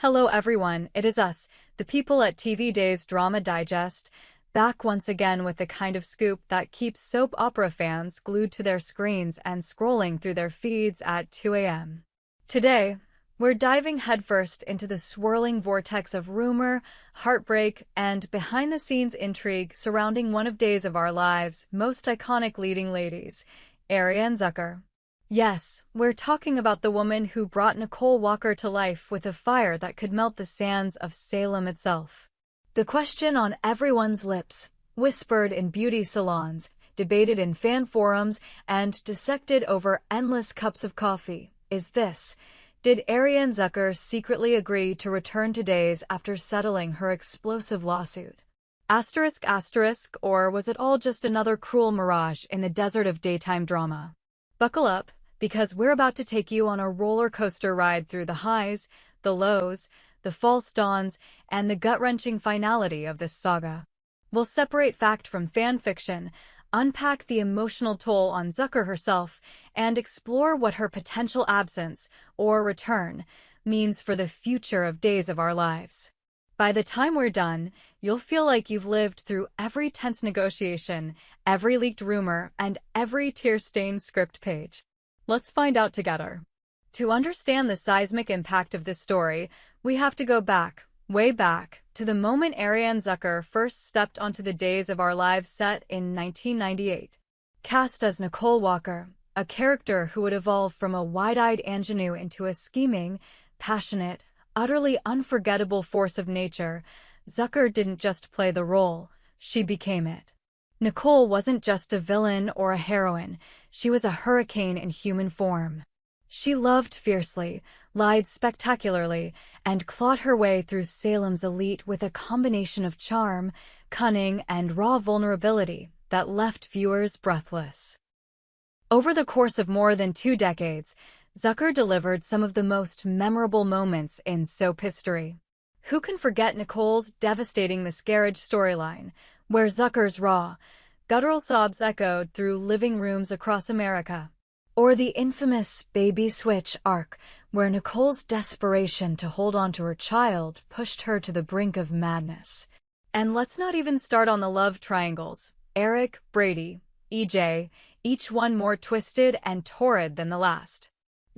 Hello everyone, it is us, the people at TV Days Drama Digest, back once again with the kind of scoop that keeps soap opera fans glued to their screens and scrolling through their feeds at 2 a.m. Today, we're diving headfirst into the swirling vortex of rumor, heartbreak, and behind-the-scenes intrigue surrounding one of Days of Our Lives' most iconic leading ladies, Arianne Zucker. Yes, we're talking about the woman who brought Nicole Walker to life with a fire that could melt the sands of Salem itself. The question on everyone's lips, whispered in beauty salons, debated in fan forums, and dissected over endless cups of coffee, is this: did Arianne Zucker secretly agree to return to Days after settling her explosive lawsuit? Asterisk asterisk, or was it all just another cruel mirage in the desert of daytime drama? Buckle up, because we're about to take you on a roller coaster ride through the highs, the lows, the false dawns, and the gut-wrenching finality of this saga. We'll separate fact from fan fiction, unpack the emotional toll on Zucker herself, and explore what her potential absence, or return, means for the future of Days of Our Lives. By the time we're done, you'll feel like you've lived through every tense negotiation, every leaked rumor, and every tear-stained script page. Let's find out together. To understand the seismic impact of this story, we have to go back, way back, to the moment Arianne Zucker first stepped onto the Days of Our Lives set in 1998. Cast as Nicole Walker, a character who would evolve from a wide-eyed ingenue into a scheming, passionate, utterly unforgettable force of nature, Zucker didn't just play the role, she became it. Nicole wasn't just a villain or a heroine, she was a hurricane in human form. She loved fiercely, lied spectacularly, and clawed her way through Salem's elite with a combination of charm, cunning, and raw vulnerability that left viewers breathless. Over the course of more than 2 decades, Zucker delivered some of the most memorable moments in soap history. Who can forget Nicole's devastating miscarriage storyline, where Zucker's raw, guttural sobs echoed through living rooms across America? Or the infamous baby switch arc, where Nicole's desperation to hold on to her child pushed her to the brink of madness? And let's not even start on the love triangles: Eric, Brady, EJ, each one more twisted and torrid than the last.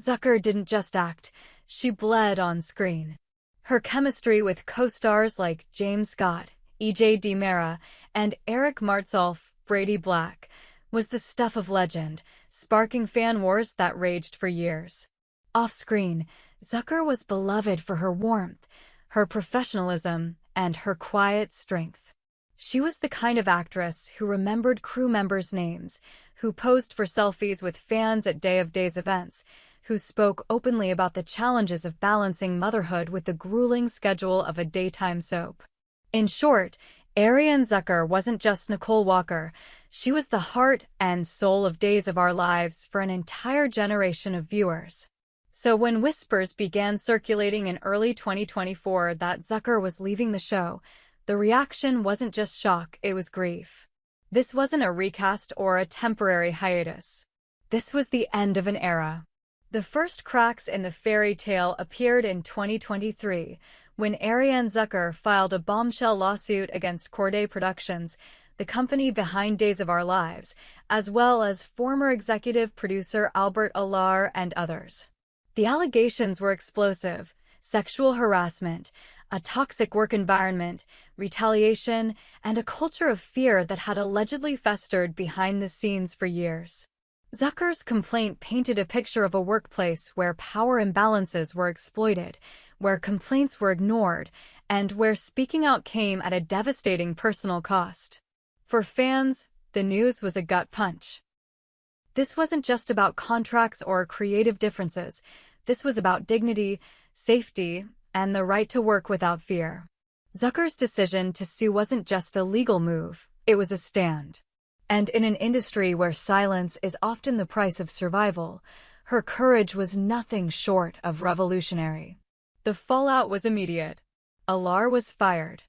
Zucker didn't just act, she bled on screen. Her chemistry with co-stars like James Scott, EJ DiMera, and Eric Martsolf, Brady Black, was the stuff of legend, sparking fan wars that raged for years. Off-screen, Zucker was beloved for her warmth, her professionalism, and her quiet strength. She was the kind of actress who remembered crew members' names, who posed for selfies with fans at Day of Days events, who spoke openly about the challenges of balancing motherhood with the grueling schedule of a daytime soap. In short, Arianne Zucker wasn't just Nicole Walker, she was the heart and soul of Days of Our Lives for an entire generation of viewers. So when whispers began circulating in early 2024 that Zucker was leaving the show, the reaction wasn't just shock, it was grief. This wasn't a recast or a temporary hiatus. This was the end of an era. The first cracks in the fairy tale appeared in 2023, when Arianne Zucker filed a bombshell lawsuit against Corday Productions, the company behind Days of Our Lives, as well as former executive producer Albert Alar and others. The allegations were explosive: sexual harassment, a toxic work environment, retaliation, and a culture of fear that had allegedly festered behind the scenes for years. Zucker's complaint painted a picture of a workplace where power imbalances were exploited, where complaints were ignored, and where speaking out came at a devastating personal cost. For fans, the news was a gut punch. This wasn't just about contracts or creative differences. This was about dignity, safety, and the right to work without fear. Zucker's decision to sue wasn't just a legal move, it was a stand. And in an industry where silence is often the price of survival, her courage was nothing short of revolutionary. The fallout was immediate. Alar was fired.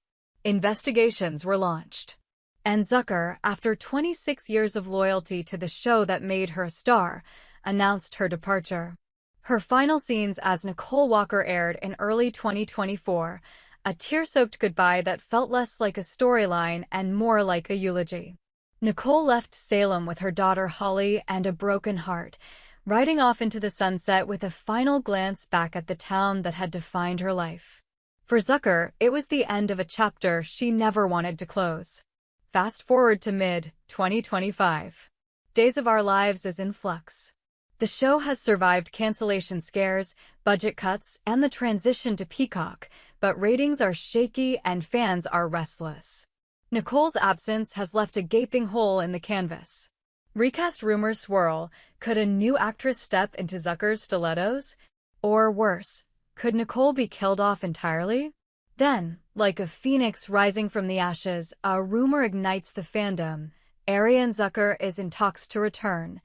Investigations were launched. And Zucker, after 26 years of loyalty to the show that made her a star, announced her departure. Her final scenes as Nicole Walker aired in early 2024, a tear-soaked goodbye that felt less like a storyline and more like a eulogy. Nicole left Salem with her daughter Holly and a broken heart, riding off into the sunset with a final glance back at the town that had defined her life. For Zucker, it was the end of a chapter she never wanted to close. Fast forward to mid-2025. Days of Our Lives is in flux. The show has survived cancellation scares, budget cuts, and the transition to Peacock, but ratings are shaky and fans are restless. Nicole's absence has left a gaping hole in the canvas. Recast rumors swirl. Could a new actress step into Zucker's stilettos? Or worse, could Nicole be killed off entirely? Then, like a phoenix rising from the ashes, a rumor ignites the fandom. Arianne Zucker is in talks to return.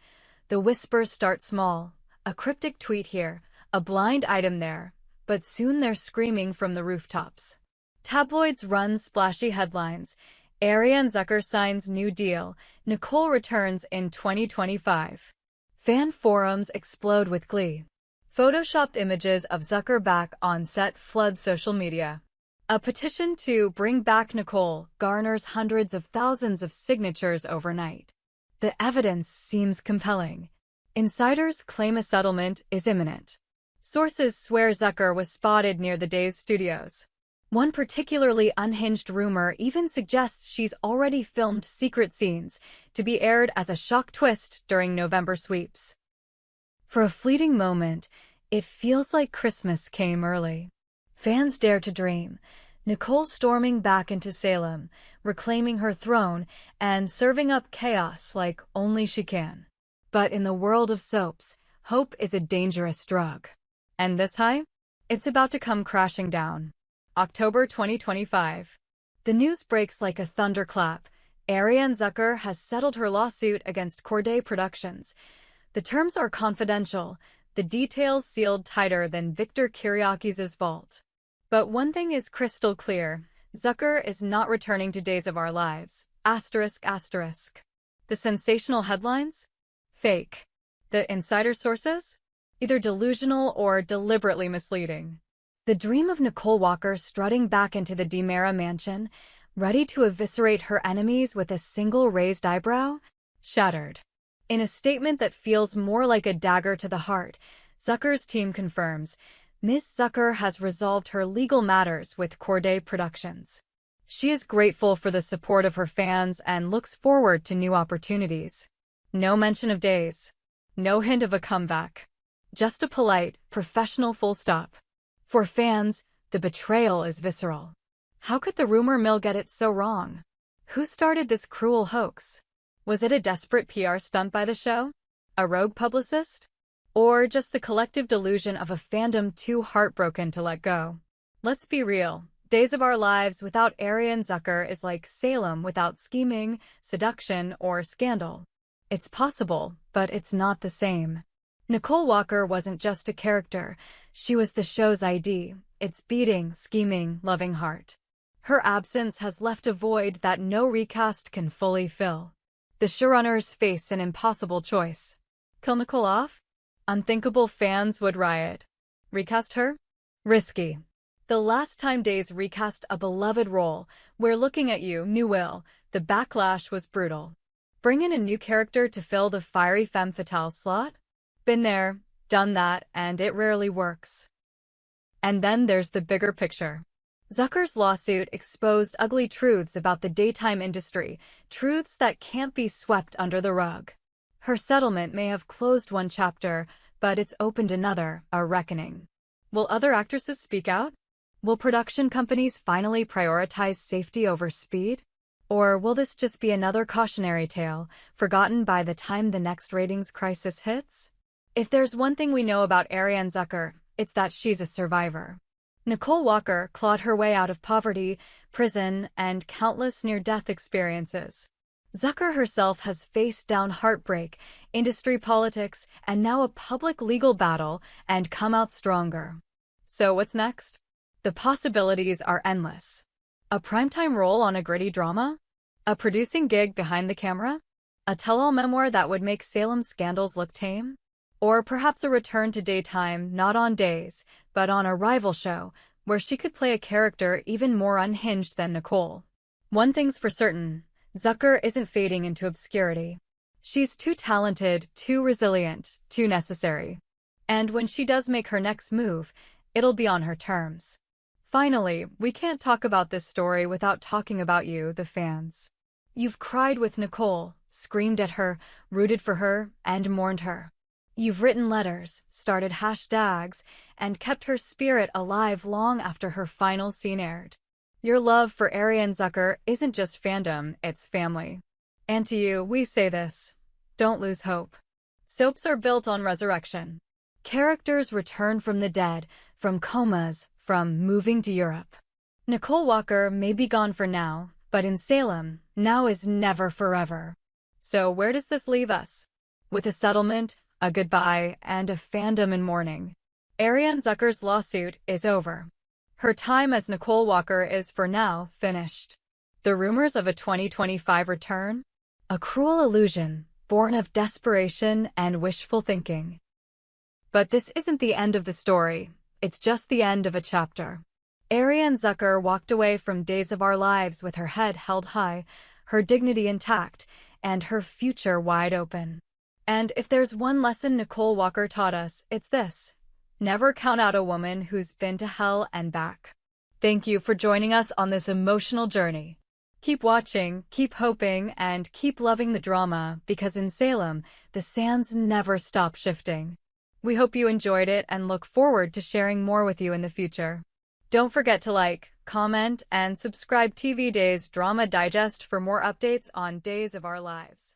The whispers start small. A cryptic tweet here, a blind item there, but soon they're screaming from the rooftops. Tabloids run splashy headlines. Arianne Zucker signs new deal. Nicole returns in 2025. Fan forums explode with glee. Photoshopped images of Zucker back on set flood social media. A petition to bring back Nicole garners hundreds of thousands of signatures overnight. The evidence seems compelling. Insiders claim a settlement is imminent. Sources swear Zucker was spotted near the Days studios. One particularly unhinged rumor even suggests she's already filmed secret scenes to be aired as a shock twist during November sweeps. For a fleeting moment, it feels like Christmas came early. Fans dare to dream. Nicole storming back into Salem, reclaiming her throne, and serving up chaos like only she can. But in the world of soaps, hope is a dangerous drug. And this high? It's about to come crashing down. October 2025. The news breaks like a thunderclap. Arianne Zucker has settled her lawsuit against Corday Productions. The terms are confidential, the details sealed tighter than Victor Kiriakis' vault. But one thing is crystal clear. Zucker is not returning to Days of Our Lives. Asterisk, asterisk. The sensational headlines? Fake. The insider sources? Either delusional or deliberately misleading. The dream of Nicole Walker strutting back into the DiMera mansion, ready to eviscerate her enemies with a single raised eyebrow? Shattered. In a statement that feels more like a dagger to the heart, Zucker's team confirms Ms. Zucker has resolved her legal matters with Corday Productions. She is grateful for the support of her fans and looks forward to new opportunities. No mention of Days. No hint of a comeback. Just a polite, professional full stop. For fans, the betrayal is visceral. How could the rumor mill get it so wrong? Who started this cruel hoax? Was it a desperate PR stunt by the show? A rogue publicist? Or just the collective delusion of a fandom too heartbroken to let go? Let's be real. Days of Our Lives without Arianne Zucker is like Salem without scheming, seduction, or scandal. It's possible, but it's not the same. Nicole Walker wasn't just a character. She was the show's ID, its beating, scheming, loving heart. Her absence has left a void that no recast can fully fill. The showrunners face an impossible choice. Kill Nicole off? Unthinkable fans would riot. Recast her? Risky. The last time Days recast a beloved role, We're Looking at You, New Will, the backlash was brutal. Bring in a new character to fill the fiery femme fatale slot? Been there, done that, and it rarely works. And then there's the bigger picture. Zucker's lawsuit exposed ugly truths about the daytime industry, truths that can't be swept under the rug. Her settlement may have closed one chapter, but it's opened another, a reckoning. Will other actresses speak out? Will production companies finally prioritize safety over speed? Or will this just be another cautionary tale, forgotten by the time the next ratings crisis hits? If there's one thing we know about Arianne Zucker, it's that she's a survivor. Nicole Walker clawed her way out of poverty, prison, and countless near-death experiences. Zucker herself has faced down heartbreak, industry politics, and now a public legal battle, and come out stronger. So what's next? The possibilities are endless. A primetime role on a gritty drama? A producing gig behind the camera? A tell-all memoir that would make Salem scandals look tame? Or perhaps a return to daytime, not on Days, but on a rival show, where she could play a character even more unhinged than Nicole. One thing's for certain, Zucker isn't fading into obscurity. She's too talented, too resilient, too necessary. And when she does make her next move, it'll be on her terms. Finally, we can't talk about this story without talking about you, the fans. You've cried with Nicole, screamed at her, rooted for her, and mourned her. You've written letters, started hashtags, and kept her spirit alive long after her final scene aired. Your love for Arianne Zucker isn't just fandom, it's family. And to you, we say this: don't lose hope. Soaps are built on resurrection. Characters return from the dead, from comas, from moving to Europe. Nicole Walker may be gone for now, but in Salem, now is never forever. So where does this leave us? With a settlement, a goodbye, and a fandom in mourning. Arianne Zucker's lawsuit is over. Her time as Nicole Walker is, for now, finished. The rumors of a 2025 return? A cruel illusion, born of desperation and wishful thinking. But this isn't the end of the story, it's just the end of a chapter. Arianne Zucker walked away from Days of Our Lives with her head held high, her dignity intact, and her future wide open. And if there's one lesson Nicole Walker taught us, it's this: never count out a woman who's been to hell and back. Thank you for joining us on this emotional journey. Keep watching, keep hoping, and keep loving the drama, because in Salem, the sands never stop shifting. We hope you enjoyed it and look forward to sharing more with you in the future. Don't forget to like, comment, and subscribe TV Days Drama Digest for more updates on Days of Our Lives.